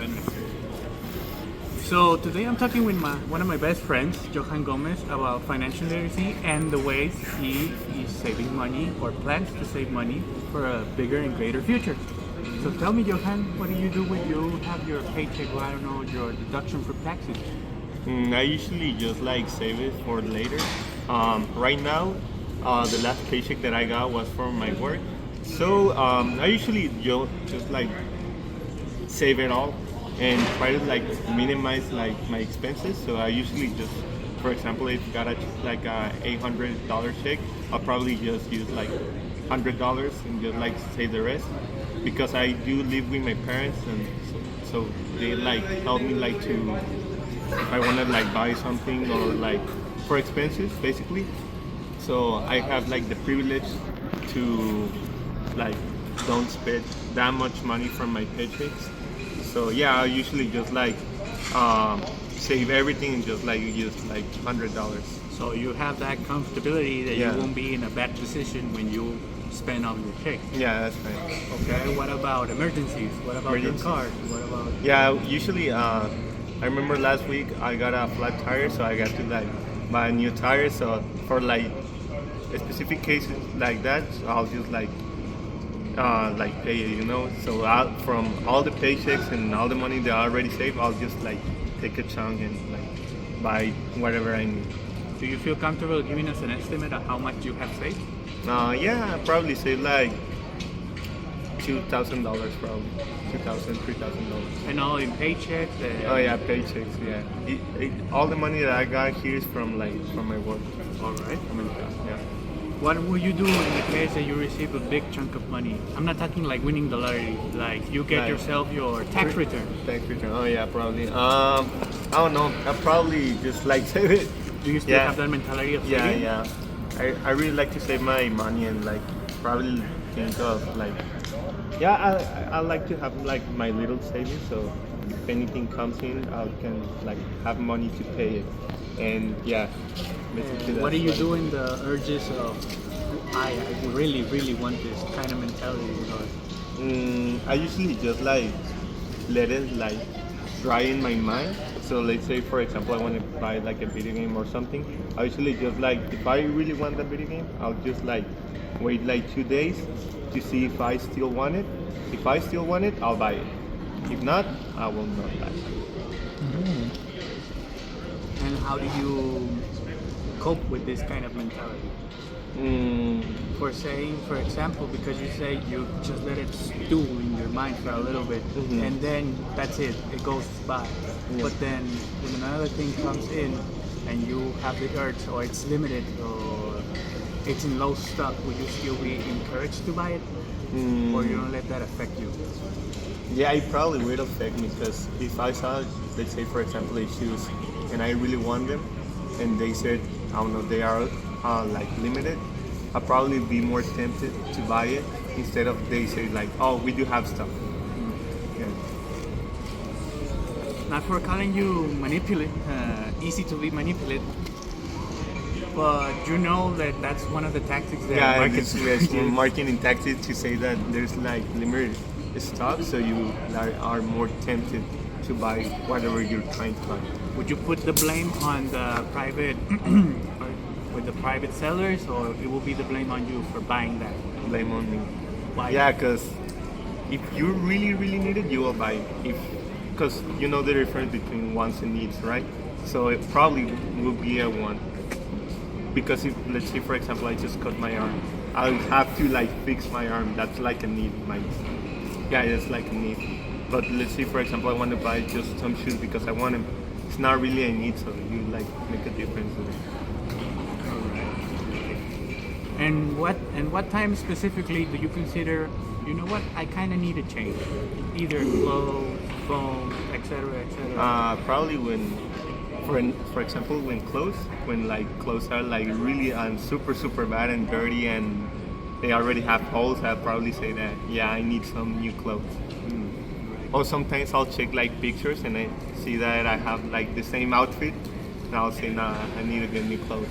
7. So today I'm talking with one of my best friends, Johan Gomez, about financial literacy and the ways he is saving money or plans to save money for a bigger and greater future. So tell me, Johan, what do you do when you have your paycheck, or I don't know, your deduction from taxes? I usually just like save it for later. Right now, the last paycheck that I got was from my work, so I usually just like save it all and try to like minimize like my expenses. So I usually just, for example, if I got a $800 check, I'll probably just use like $100 and just like save the rest, because I do live with my parents, and so they like help me like to, if I want to like buy something or like for expenses basically. So I have like the privilege to like don't spend that much money from my paychecks. So yeah, I usually just like save everything and just like use like $100. So you have that comfortability that Yeah. you won't be in a bad position when you spend all your check. Yeah, that's right. Okay, what about emergencies? What about your Emergencies. car? What about... Yeah, usually I remember last week I got a flat tire, so I got to like buy a new tire. So for like specific cases like that, I'll just like pay it, you know. So from all the paychecks and all the money that I already saved, I'll just like take a chunk and like buy whatever I need. Do you feel comfortable giving us an estimate of how much you have saved? Yeah, I probably save like $2,000, probably $3,000. And all in paychecks? Oh yeah, paychecks. Yeah, all the money that I got here is from my work. All right. Yeah. What will you do in the case that you receive a big chunk of money? I'm not talking like winning the lottery, like you get Like yourself your tax return. Tax return. Oh yeah, probably. I don't know. I probably just like save it. Do you still Yeah. have that mentality of Yeah, saving? yeah. I really like to save my money and like probably think of like, yeah, I like to have like my little savings, so if anything comes in, I can like have money to pay it. And yeah, basically What do that's you like- do in the urges of, I really, really want this kind of mentality? You know? I usually just like let it like dry in my mind. So let's say for example I want to buy like a video game or something. I usually just like, if I really want the video game, I'll just like wait like 2 days to see if I still want it. If I still want it, I'll buy it. If not, I will not buy it. And how do you cope with this kind of mentality? For saying, for example, because you say you just let it stew in your mind for a little bit, and then that's it goes by. Yeah. But then when another thing comes in and you have the urge, or it's limited, or it's in low stock, will you still be encouraged to buy it? Or you don't let that affect you? Yeah, it probably will affect me, because if I saw, let's say for example, a shoes and I really want them, and they said, I don't know, they are like limited, I'll probably be more tempted to buy it instead of they say like, oh, we do have stuff. Yeah. Not for calling you easy to be manipulated, but you know that that's one of the tactics that Yeah, markets it's use. marketing tactic to say that there's like limited stock, so you are more tempted to buy whatever you're trying to buy. Would you put the blame on the private with the private sellers, or it will be the blame on you for buying that? Blame on me. Why? Yeah, because if you really, really need it, you will buy it. Because you know the difference between wants and needs, right? So it probably will be a want. Because if, let's say for example, I just cut my arm, I'll have to like fix my arm. That's like a need. Yeah, it's like a need. But let's say for example, I want to buy just some shoes because I want them. It's not really a need, so you like make a difference with it. And what time specifically do you consider, you know what, I kind of need a change? Either clothes, phone, etc., etc. Probably when, for example, when like clothes are like really super bad and dirty and they already have holes, I'll probably say that, yeah, I need some new clothes. Or sometimes I'll check like pictures and I see that I have like the same outfit, and I'll say, nah, I need to get new clothes.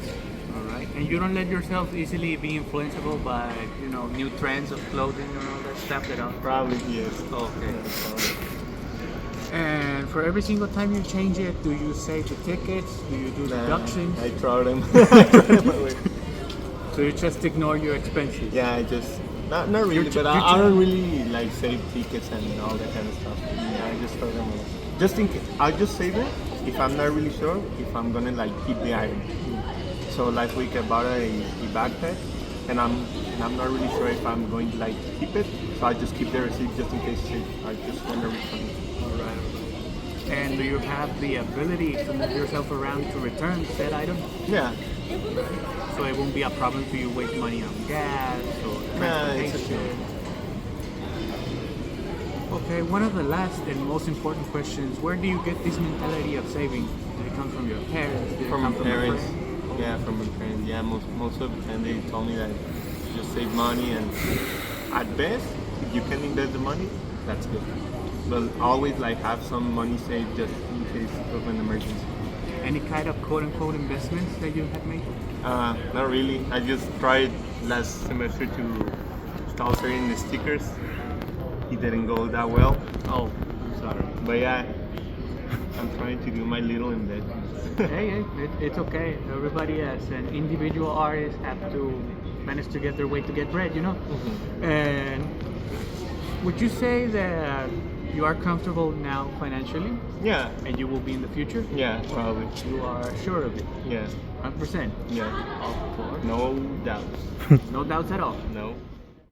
Alright. And you don't let yourself easily be influenceable by, you know, new trends of clothing and all that stuff that are... Probably yes. Okay. Yeah, probably. for every single time you change it, do you save the tickets? Do you do deductions? I throw them. I throw them away. So you just ignore your expenses? Yeah, I just not really, You're but I don't really like save tickets and all that kind of stuff. Yeah, I just throw them away. Just in case, I just save it if I'm not really sure if I'm gonna like keep the item. So last week I bought a backpack, and I'm not really sure if I'm going to like keep it. So I just keep the receipt just in case I just want to return it. Alright. And do you have the ability to move yourself around to return said item? Yeah. So it won't be a problem for you waste money on gas or Nah, it's transportation. Okay, one of the last and most important questions: where do you get this mentality of saving? Did it come from your parents? Did it From come my from your parents. friends? Yeah, from my parents. Yeah, most of the time they told me that just save money, and at best, if you can invest the money, that's good. But always like have some money saved just in case of an emergency. Any kind of quote-unquote investments that you had made? Not really. I just tried last semester to start selling the stickers. It didn't go that well. Oh, I'm sorry. But yeah, I'm trying to do my little investments. Hey, it's okay. Everybody as an individual artist have to manage to get their way to get bread, you know? And would you say that you are comfortable now financially Yeah, and you will be in the future? yeah, probably. You are sure of it? Yeah, 100%? yeah. Of course. No doubts. No doubts at all. No.